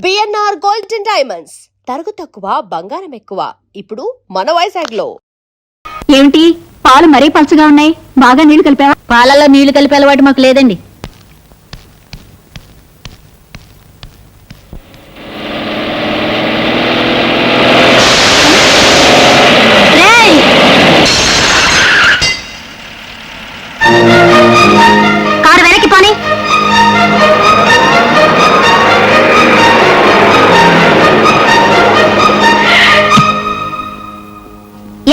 BNR gold and diamonds తరుగు తక్కువ బంగారం ఎక్కువ ఇప్పుడు మన వైజాగ్లో. ఏమిటి పాలు మరీ పలుచగా ఉన్నాయి, బాగా నీళ్లు కలిపావా? పాలలో నీళ్లు కలిపే అలవాటు మాకు లేదండి. కారు వెనక్కి పోనీ.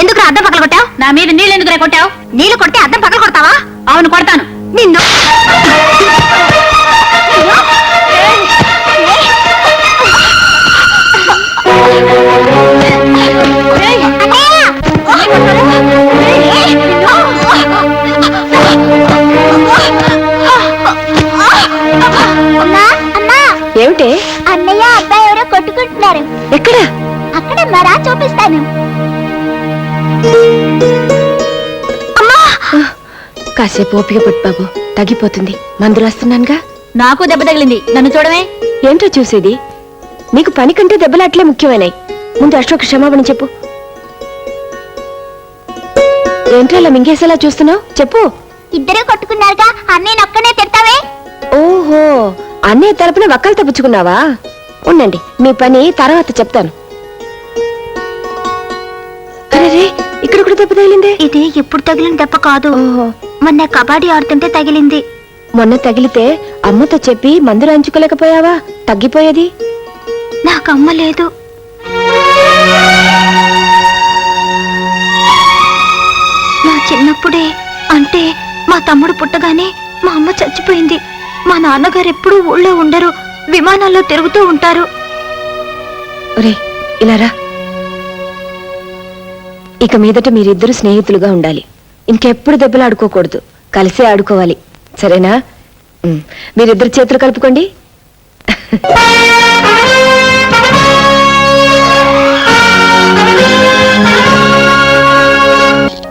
ఎందుకు అద్దం పగల కొట్టావు? నా మీద నీళ్ళు ఎందుకు కొట్టావు? నీళ్లు కొట్టి అద్దం పగల కొడతావా? అవును కొడతాను. నిన్ను ఏమిటి? అన్నయ్య అబ్బాయి ఎవరో కొట్టుకుంటున్నారు. ఎక్కడ? అక్కడ మరా చూపిస్తాను. కాసేపు ఓపిక పట్టు బాబు, తగ్గిపోతుంది. మందులు వస్తున్నానుగా. నాకు దెబ్బ తగిలింది, నన్ను చూడమే. ఏంటో చూసేది? నీకు పని కంటే దెబ్బలు అట్లే ముఖ్యమైనాయి. ముందు అశోక్ క్షమాపణ చెప్పు. ఏంటో అలా మింగేసేలా చూస్తున్నావు? చెప్పు. ఇద్దరే కొట్టుకున్నారుగా, అన్నయ్య ఒక్కనే తిడతావే. ఓహో, అన్నయ్య తరపున వక్కలు తప్పుచుకున్నావా? ఉండండి, మీ పని తర్వాత చెప్తాను. అరే, ఇక్కడ కూడా దెబ్బ తగిలిందే. ఇది ఎప్పుడు తగిలిన దెబ్బ కాదు, మొన్న కబడ్డీ ఆడుతుంటే తగిలింది. మొన్న తగిలితే అమ్మతో చెప్పి మందు రాయించుకోలేకపోయావా? తగ్గిపోయేది. నాకు అమ్మ లేదు. నా చిన్నప్పుడే, అంటే మా తమ్ముడు పుట్టగానే మా అమ్మ చచ్చిపోయింది. మా నాన్నగారు ఎప్పుడూ ఊళ్ళో ఉండరు, విమానాల్లో తిరుగుతూ ఉంటారు. ఒరే ఇలారా, ఇక మీదట మీరిద్దరు స్నేహితులుగా ఉండాలి. ఇంకెప్పుడు దెబ్బలు ఆడుకోకూడదు, కలిసే ఆడుకోవాలి, సరేనా? మీరిద్దరు చేతులు కలుపుకోండి.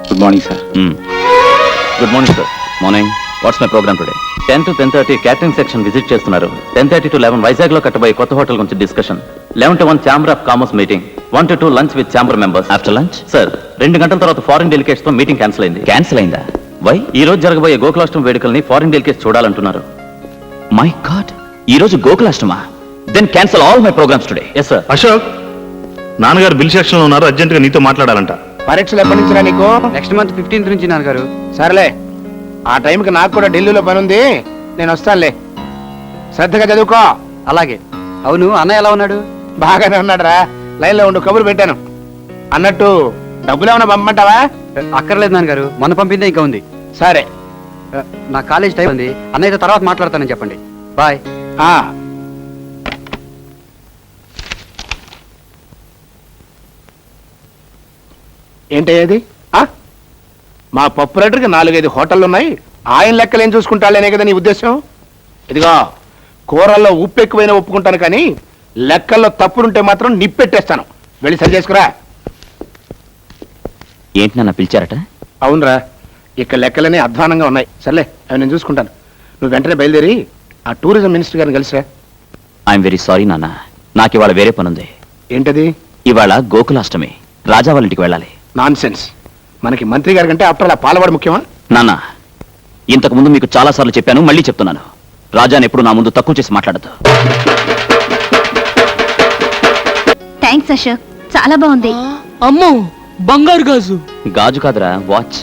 Good morning sir. Good morning sir. Morning. What's my programme today? 10 to 10:30 catering section visit చేస్తున్నారు. 10:30 to 11 వైజాగ్ లో కట్టబోయే కొత్త హోటల్ గురించి discussion. 11 to 1 chamber of commerce meeting. 1 to 2 lunch with chamber members. After lunch sir 2 గంటల తర్వాత foreign delegates తో meeting cancel అయింది. Cancel అయిందా? Why? ఈ రోజు జరగబోయే గోకులాష్టమి వేడుకల్ని ఫారిన్ డెలికేట్స్ చూడాలంటున్నారు. మై గాడ్, ఈ రోజు గోకులాష్టమా? Then cancel all my programmes today. Yes sir. Ashok, నాన్నగారు బిల్ సెక్షన్ లో ఉన్నారు, అర్జెంట్ గా నీతో మాట్లాడాలంట. పరీక్షలు ఎప్పటి నుంచి రా నీకు? నెక్స్ట్ మంత్ 15th నుంచి నాన్నగారు. సరేలే, ఆ టైంకి నాకు కూడా ఢిల్లీలో పని ఉంది, నేను వస్తానులే. శ్రద్ధగా చదువుకో. అలాగే. అవును, అన్నయ్య ఎలా ఉన్నాడు? బాగానే ఉన్నాడు రా. లైన్ లో ఉండు, కబురు పెట్టాను. అన్నట్టు డబ్బులు ఏమైనా పంపమంటావా? అక్కర్లేదు నాన్నగారు, మొన్న పంపిందే ఇంకా ఉంది. సరే. నా కాలేజ్ టైం ఉంది, అన్నయ్యతో తర్వాత మాట్లాడతానని చెప్పండి. బాయ్. ఏంటయ్యేది? మా పప్పు రేటర్కి 4-5 హోటళ్ళు ఉన్నాయి, ఆయన లెక్కలు ఏం చూసుకుంటాలేనే కదా నీ ఉద్దేశం? ఇదిగో, కూరల్లో ఉప్పు ఎక్కువైనా ఒప్పుకుంటాను, కానీ లెక్కల్లో తప్పులుంటే మాత్రం నిప్పెట్టేస్తాను. వెళ్ళి సరి చేసుకురా. ఏంటి నన్ను పిలిచారట? అవునరా, ఇక్కడ లెక్కలనే అధ్వానంగా ఉన్నాయి. సర్లే, అవి నేను చూసుకుంటాను. నువ్వు వెంటనే బయలుదేరి ఆ టూరిజం మినిస్టర్ గారిని కలిసిరా. ఐఎమ్ వెరీ సారీ నాన్న, నాకు ఇవాళ వేరే పనుంది. ఏంటది? ఇవాళ గోకులాష్టమి, రాజా వాళ్ళ ఇంటికి వెళ్ళాలి. Non sense. మనకి మంత్రి గారి కంటే అప్పుడు అలా పాలవాడు ముఖ్యమా? నాన్న, ఇంతకు ముందు మీకు చాలా సార్లు చెప్పాను, మళ్ళీ చెప్తున్నాను. రాజాని ఎప్పుడు నా ముందు తక్కువ చేసి మాట్లాడదు. థ్యాంక్స్ అశోక్, చాలా బాగుంది. అమ్మో, బంగారు గాజు. గాజు కాదురా, వాచ్.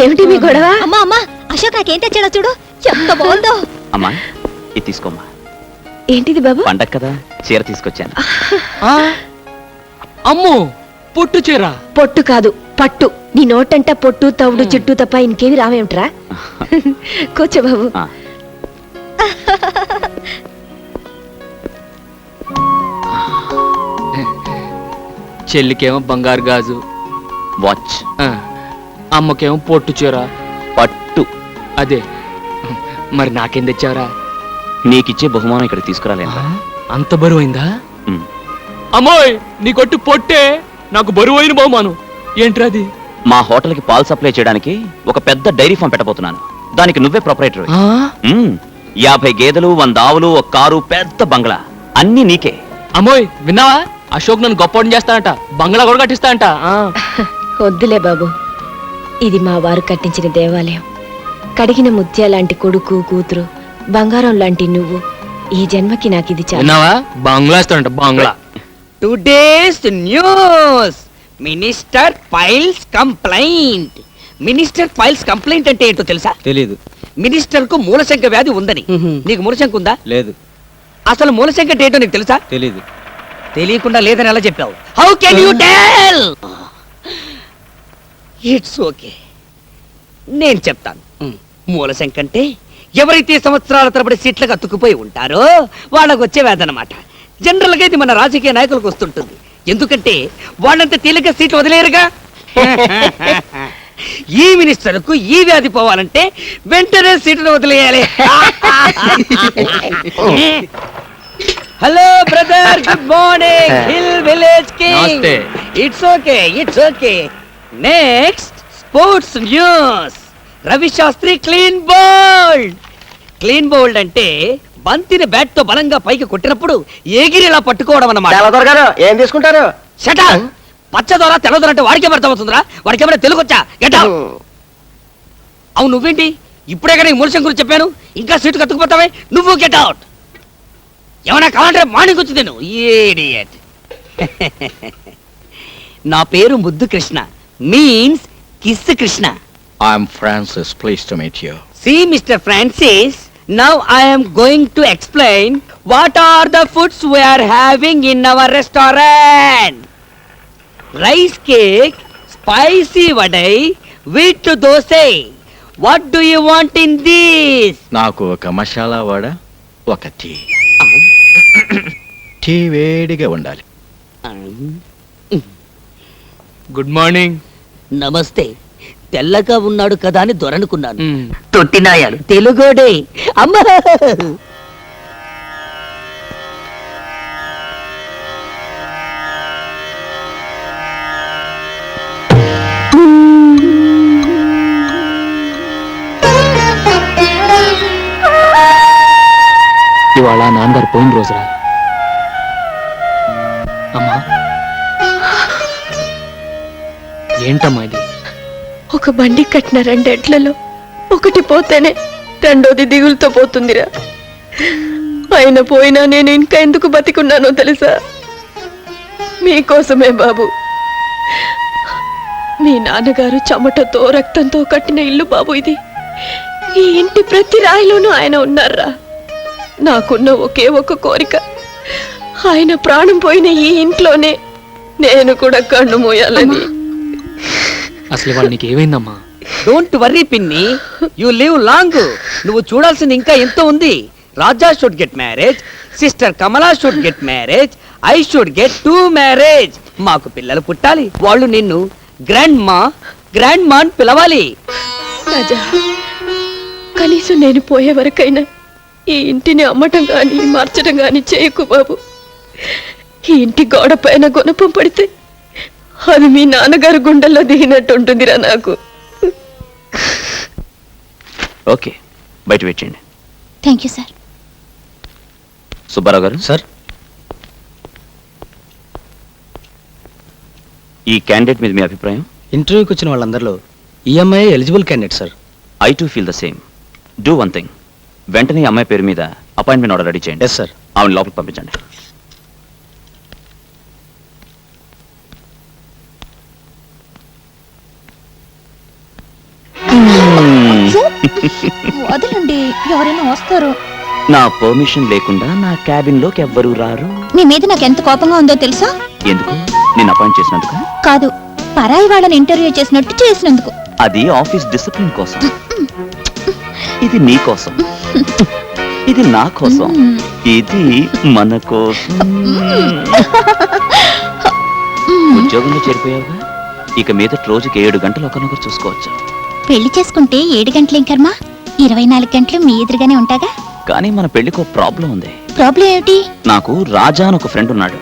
ఏమిటి మీ గొడవ? అమ్మా అమ్మా, అశోక్ నాకేం తెచ్చాడో చూడు, ఎంత బాగుందో. అమ్మా, ఇది తీసుకోమ్మా. ఏంటిది బాబు? పండగ కదా, చీర తీసుకొచ్చాను. అమ్మో, పొట్టు చీర. పొట్టు కాదు, పట్టు. నీ నోటంట పొట్టు, తవుడు, చుట్టూ తప్ప ఇంకేమి రావేమిట్రా? కూర్చో బాబు. చెల్లికేమో బంగారు గాజు, వాచ్. అమ్మకేమో పొట్టు చీర, పట్టు. అదే. మరి నాకేం తెచ్చావరా? నీకిచ్చే బహుమానం ఇక్కడ తీసుకురాలేను. అంత బరువైందా? అమ్మోయ్, నీ కొట్టు పొట్టే, నాకు బరువైన బహుమానం. ఏంట్రది? మా హోటల్కి పాలు సప్లై చేయడానికి ఒక పెద్ద డైరీ ఫామ్ పెట్టబోతున్నాను. దానికి నువ్వే ప్రొపరైటర్. 50 గేదెలు, 100 ఆవులు, ఒక కారు, పెద్ద బంగ్లా, అన్ని నీకే. అమ్మోయ్ విన్నావా? అశోక్ నన్ను గొప్పవాడిని చేస్తానంట, బంగ్లా కూడా కట్టిస్తానంట. వద్దులే బాబు, ఇది మా వారు కట్టించిన దేవాలయం. కడిగిన ముత్యాలాంటి కొడుకు కూతురు, బంగారం లాంటి నువ్వు. ఈ జన్మకి నాకు ఇది చాలు. విన్నావా? బంగ్లా ఇస్తానంట, బంగ్లా. Today's news, minister files complaint. Minister files complaint అంటే ఏంటో తెలుసా? తెలీదు. మినిస్టర్ కు మూలశంక వ్యాధి ఉందని. నీకు మూలశంక ఉందా? లేదు. అసలు మూలశంక అంటే ఏంటో నీకు తెలుసా? తెలీదు. తెలియకుండా లేదని ఎలా చెప్పావు? How can you tell? It's okay, నేను చెప్తాను. మూలశంక అంటే ఎవరైతే సంవత్సరాల తరబడి సీట్లకు అతుక్కుపోయి ఉంటారో వాళ్ళకు వచ్చే వ్యాధి అన్నమాట. జనరల్ గా ఇది మన రాజకీయ నాయకులకు వస్తుంటుంది. ఎందుకంటే వాళ్ళంత తేలిక సీట్లు వదిలేరుగా. ఈ మినిస్టర్ కు ఈ వ్యాధి పోవాలంటే వెంటనే సీట్లు వదిలేయాలి. Hello brother, good morning. Hill village king. నమస్తే. It's okay, it's okay. Next sports news. Ravi Shastri clean bowled. Clean bowled అంటే బంతిని బ్యాట్ తో బలంగా పైకి కొట్టినప్పుడు ఎగిరిలా పట్టుకోవడం అన్నమాట. ఏం తీసుకుంటారు? షటా, పచ్చదొర తెల్లదొర అంటే వాడికే అర్థం అవుతుందిరా. వాడికి ఏమైనా తెలుగు వచ్చా? Get out. అవును, నువ్వేంటి ఇప్పుడే కానీ మూలశం గురించి చెప్పాను, ఇంకా సీటు కత్తుకుపోతావే? నువ్వు గెట్ అవుట్. ఏమైనా కావాలంటే మార్నింగ్ వచ్చి నేను ఇడియట్. నా పేరు ముద్దు Krishna, means kiss Krishna. I'm Francis. Pleased to meet you. See, Mr. Francis, now I am going to explain what are the foods we are having in our restaurant. Rice cake, spicy vadai, wheat dosai. What do you want in this? నాకు ఒక మసాలా వడ, ఒక tea. Tea వేడిగా ఉండాలి. Good morning. నమస్తే. తెల్లగా ఉన్నాడు కదా అని దొరనుకున్నాను. మ్. తొట్టినాయాలు తెలుగోడే. అమ్మా, ఇవాళ నాన్నగారు పోయిన రోజురా. అమ్మా, ఏంటమ్మా ఇది? ఒక బండి కట్టిన 2 ఎడ్లలో ఒకటి పోతేనే రెండోది దిగులుతో పోతుందిరా. ఆయన పోయినా నేను ఇంకా ఎందుకు బతికున్నానో తెలుసా? మీకోసమే బాబు. మీ నాన్నగారు చెమటతో రక్తంతో కట్టిన ఇల్లు బాబు ఇది. ఈ ఇంటి ప్రతి రాయిలోనూ ఆయన ఉన్నారా. నాకున్న ఒకే ఒక కోరిక, ఆయన ప్రాణం పోయిన ఈ ఇంట్లోనే నేను కూడా కన్ను మోయాలని. అసలు ఇవాళ నీకు ఏమైందమ్మా? డోంట్ వర్రీ పిన్ని, యు లివ్ లాంగ్. నువ్వు చూడాల్సింది ఇంకా ఎంతో ఉంది. Raja should get marriage, sister Kamala should get marriage, I should get 2 marriage. మాకు పిల్లలు పుట్టాలి. వాళ్ళు నిన్ను గ్రాండ్ మా అని పిలవాలి. రాజా, కనీసం నేను పోయే వరకైనా ఈ ఇంటిని అమ్మటం గాని మార్చడం గాని చేయకు బాబు. ఈ ఇంటి గోడ పైన గుణపం పడితే అది మీ నాన్నగారు గుండెల్లో దిగినట్టు ఉంటుందిరా నాకు. ఓకే, బయట వెయిట్ చేయండి. Thank you sir. సుబ్బారావు గారు. సార్. ఈ క్యాండిడేట్ మీద మీ అభిప్రాయం? ఇంటర్వ్యూకి వచ్చిన వాళ్ళందరిలో ఈఎంఐ eligible candidate sir. I too feel the same. Do one thing, వెంటనే ఈ అమ్మాయి పేరు మీద అపాయింట్మెంట్ ఆర్డర్ రెడీ చేయండి. Yes sir. ఆవిడ లోపలికి పంపించండి. వదలండి, ఎవరైనా వస్తారు. నా పర్మిషన్ లేకుండా నా క్యాబిన్ లోకి ఎవ్వరూ రారు. మీ మీద నాకు ఎంత కోపంగా ఉందో తెలుసా? ఎందుకు? నేను అపాయింట్ చేసినందుకు కాదు, పరాయి వాళ్ళని ఇంటర్వ్యూ చేసినట్టు చేసినందుకు. అది ఆఫీస్ డిసిప్లిన్ కోసం. ఇది నీ కోసం, ఇది నా కోసం, ఇది మన కోసం. ఉద్యోగంలో చేరిపోయావుగా, ఇక మీద రోజుకి 7 గంటలు ఒకరినొకరు చూసుకోవచ్చు. పెళ్లి చేసుకుంటే 7 గంటలేం కర్మ, 24 గంటలు మీ ఎదురుగానే ఉంటాగా. కానీ మన పెళ్లికి ఒక ప్రాబ్లం ఉంది. ప్రాబ్లం ఏమిటి? నాకు రాజా అని ఒక ఫ్రెండ్ ఉన్నాడు.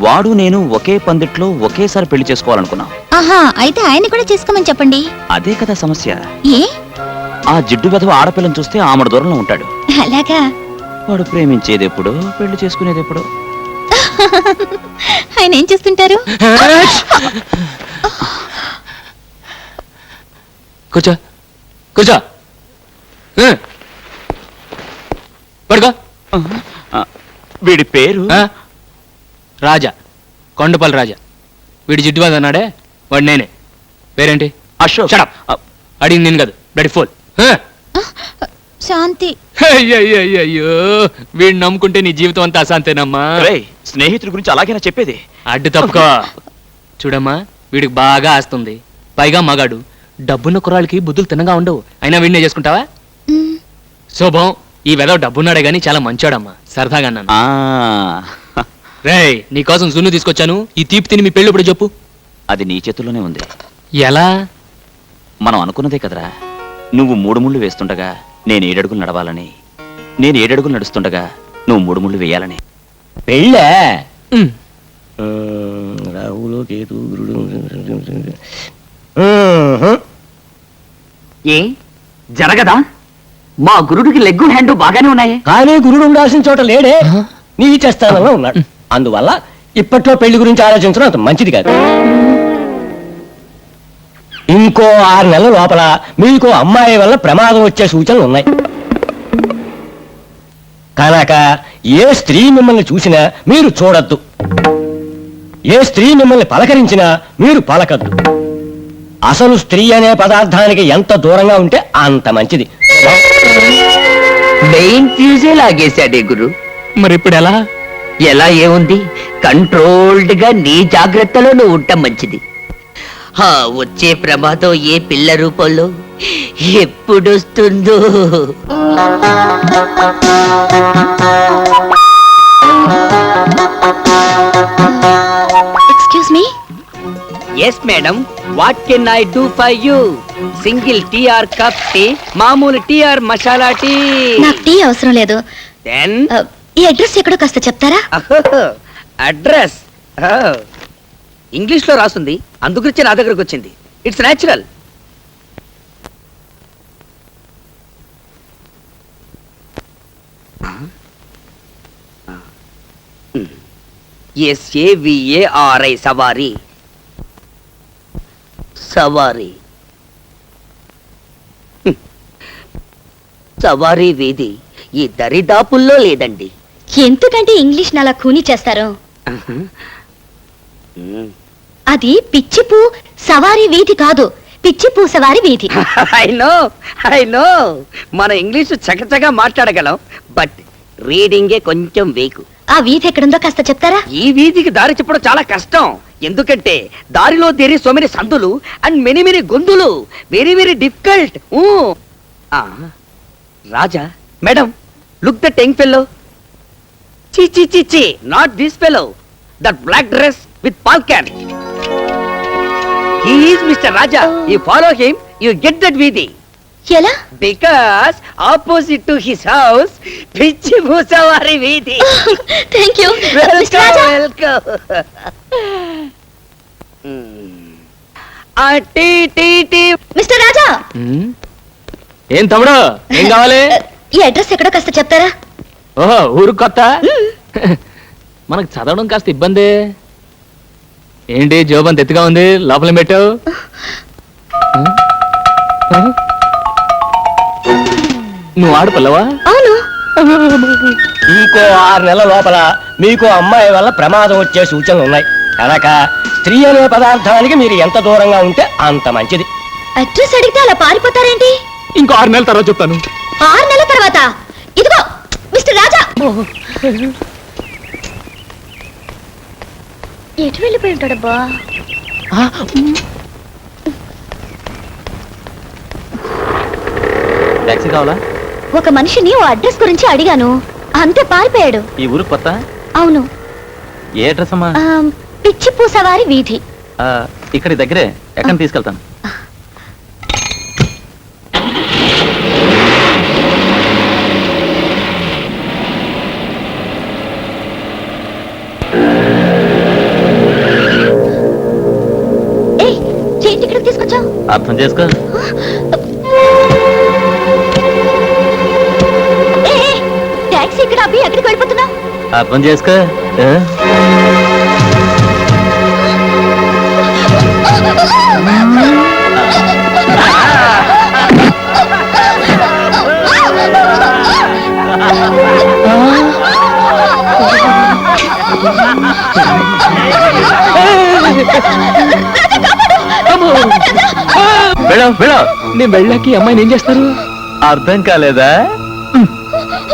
వాడు నేను ఒకే పందిట్లో ఒకేసారి పెళ్లి చేసుకోవాలనుకున్నాం. ఆహా, అయితే ఆయన కూడా చేసుకోమని చెప్పండి. అదే కదా సమస్య. ఏ? ఆ జిడ్డు వెధవ ఆడపిల్లని చూస్తే ఆమెడ దూరంలో ఉంటాడు. అలాగా? వాడు ప్రేమించేది ఎప్పుడు, పెళ్లి చేసుకునేది ఎప్పుడు? ఆయన ఏం చేస్తుంటారు? కూర్చో కూర్చో పడుకో. వీడి పేరు రాజా, కొండపల్లి రాజా. వీడి జిడ్డుబాద్ అన్నాడే వాడు నేనే. పేరేంటి? అశోక్. Shut up. అడిగింది నేను కాదు, బ్లడీ ఫోల్. శాంతి. అయ్యో వీడిని నమ్ముకుంటే నీ జీవితం అంతా అశాంతేనమ్మా. స్నేహితుడి గురించి అలాగేనా చెప్పేది? అడ్డు తప్పుకో. చూడమ్మా, వీడికి బాగా ఆస్తుంది, పైగా మగాడు. డబ్బున్న కుర్రాళ్ళకి బుద్ధులు తిన్నగా ఉండవు. అయినా వీడినే చేసుకుంటావా? శోభం, ఈ వెదవ డబ్బున్నాడే గాని చాలా మంచోడమ్మా. సరదాగా అన్నాను. రేయ్, నీకోసం సున్ను తీసుకొచ్చాను. ఈ తీపి తిని మీ పెళ్ళి ఇప్పుడు చెప్పు. అది నీ చేతుల్లోనే ఉంది. ఎలా? మనం అనుకున్నదే కదరా. నువ్వు 3 ముళ్ళు వేస్తుండగా నేను 7 అడుగులు నడవాలని, నేను 7 అడుగులు నడుస్తుండగా నువ్వు 3 ముళ్ళు వేయాలని. పెళ్ళే రాహులు కేతు గురుడు. ఏ జరగదా? మా గురుడికి లెగ్గు హ్యాండ్ బాగానే ఉన్నాయి. కానీ గురుడు ఉండాల్సిన చోట లేడే, నీచ స్థానంలో ఉన్నాడు. అందువల్ల ఇప్పట్లో పెళ్లి గురించి ఆలోచించడం అంత మంచిది కాదు. ఇంకో 6 నెలల లోపల మీకు అమ్మాయి వల్ల ప్రమాదం వచ్చే సూచనలు ఉన్నాయి కనుక ఏ స్త్రీ మిమ్మల్ని చూసినా మీరు చూడొద్దు, ఏ స్త్రీ మిమ్మల్ని పలకరించినా మీరు పలకద్దు. అసలు స్త్రీ అనే పదార్థానికి ఎంత దూరంగా ఉంటే అంత మంచిది. మెయిన్ ఫ్యూజే లాగేశాడే గురు. మరి ఇప్పుడు ఎలా? ఎలా ఏముంది, కంట్రోల్డ్ గా నీ జాగ్రత్తలో నువ్వు ఉండటం మంచిది. వచ్చే ప్రమాదం ఏ పిల్ల రూపంలో ఎప్పుడొస్తుందో. Excuse me. Yes madam, what can I do for you? Single tea or cup tea, మామూలు టీ ఆర్ మసాలా టీ? నాకు టీ అవసరం లేదు. దెన్ ఈ అడ్రస్ ఎక్కడో కాస్త చెప్తారా? అడ్రస్ ఇంగ్లీష్ లో రాసుంది, అందుగురించి నా దగ్గరకు వచ్చింది. It's natural. SAVARI సవారీ. సవారీ సవారీ వీధి ఈ దరిదాపుల్లో లేదండి. ఎందుకంటే ఇంగ్లీష్ అలా ఖూనీ చేస్తారు? అది పిచ్చిపూ సవారీ వీధి కాదు, పిచ్చిపూ సవారీ వీధి. ఐ నో మన ఇంగ్లీష్ చకచగా మాట్లాడగలం, బట్ రీడింగే కొంచెం వీకు. ఆ వీధి ఎక్కడుందో కాస్త చెప్తారా? ఈ వీధికి దారి చెప్పడం చాలా కష్టం, ఎందుకంటే దారిలో దేరి సో మెనీ సందులు అండ్ మెనీ మెనీ గొంతులు. Very very difficult. Raja madam, look that young fellow. చి చి చి చి, not this fellow, that black dress with పాల్కాన్. He is mister Raja. You follow him, you get that వీధి. ఎలా? Because opposite to his house పిచ్చి భూసవారి వీధి. Thank you. Welcome. Tea tea tea. Mister Raja, ఏం తమ్ముడు, ఏం కావాలి? ఈ అడ్రస్ ఎక్కడో కాస్త చెప్తారా? ఓహో, ఊరు కొత్త. మనకు చదవడం కాస్త ఇబ్బంది. ఏంటి జోబంత ఎత్తుగా ఉంది, లోపల పెట్టావు? నువ్వు ఆడపిల్లవా? అవును. ఇంకో 6 నెలల లోపల మీకు అమ్మాయి వల్ల ప్రమాదం వచ్చే సూచనలు ఉన్నాయి కనుక స్త్రీ అనే పదార్థానికి మీరు ఎంత దూరంగా ఉంటే అంత మంచిది. అడ్రస్ అడిగితే అలా పారిపోతారేంటి? ఇంకో 6 నెలల తర్వాత చెప్తాను. 6 నెలల తర్వాత? ఇదిగో మిస్టర్ రాజా. ఎటు వెళ్ళిపోయి ఉంటాడబ్బా? టాక్సీ కావాలా? ఒక మనిషిని ఓ అడ్రస్ గురించి అడిగాను, అంతే పారిపోయాడు. ఈ ఊరు కొత్త? అవును. ఏ అడ్రస్ అమ్మా? పిచ్చిపూ సవారి వీధి. ఇక్కడ దగ్గరే, ఎక్కడ తీసుకెళ్తాను. ఏంటి ఇక్కడికి తీసుకొచ్చావు? అర్థం చేసుకో. టాక్సీ ఇక్కడ అబ్బి ఎక్కడికి వెళ్ళిపోతున్నావు? అర్థం చేసుకో. నేను వెళ్ళాకి అమ్మాయిని ఏం చేస్తారు? అర్థం కాలేదా?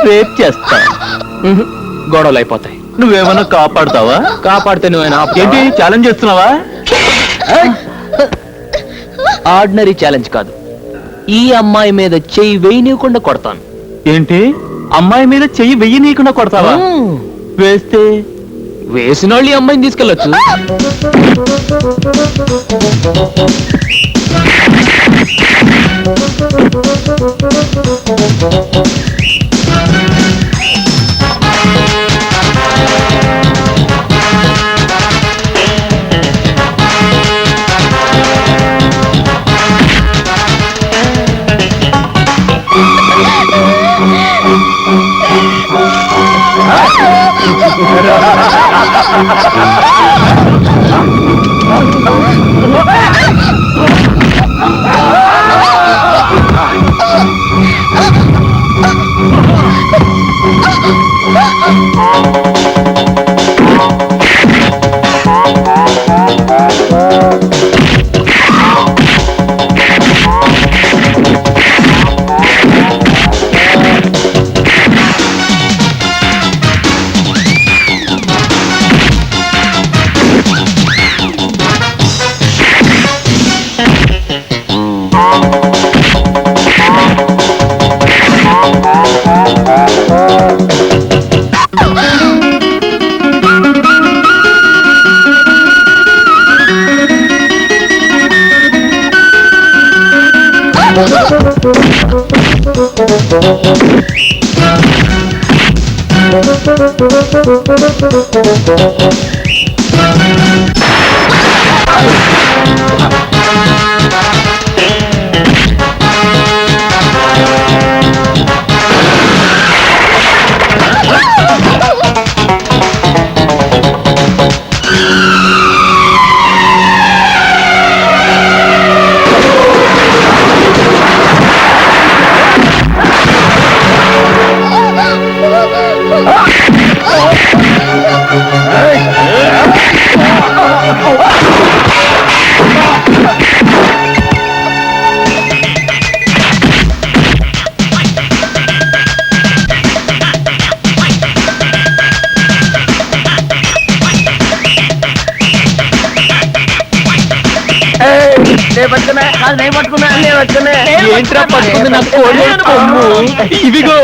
రేప్ చేస్తా. గొడవలు అయిపోతాయి. నువ్వేమన్నా కాపాడుతావా? కాపాడితే నువ్వేనా? ఏంటి ఛాలెంజ్ చేస్తున్నావా? ఆర్డినరీ ఛాలెంజ్ కాదు, ఈ అమ్మాయి మీద చెయ్యి వేయనీయకుండా కొడతాను. ఏంటి అమ్మాయి మీద చెయ్యి వెయ్యి నీకుండా కొడతావా? వేస్తే వేసిన వాళ్ళు ఈ అమ్మాయిని తీసుకెళ్ళొచ్చు. ఏంట్రా పట్టుకుంది నా కోడి కొమ్ము? ఇదిగో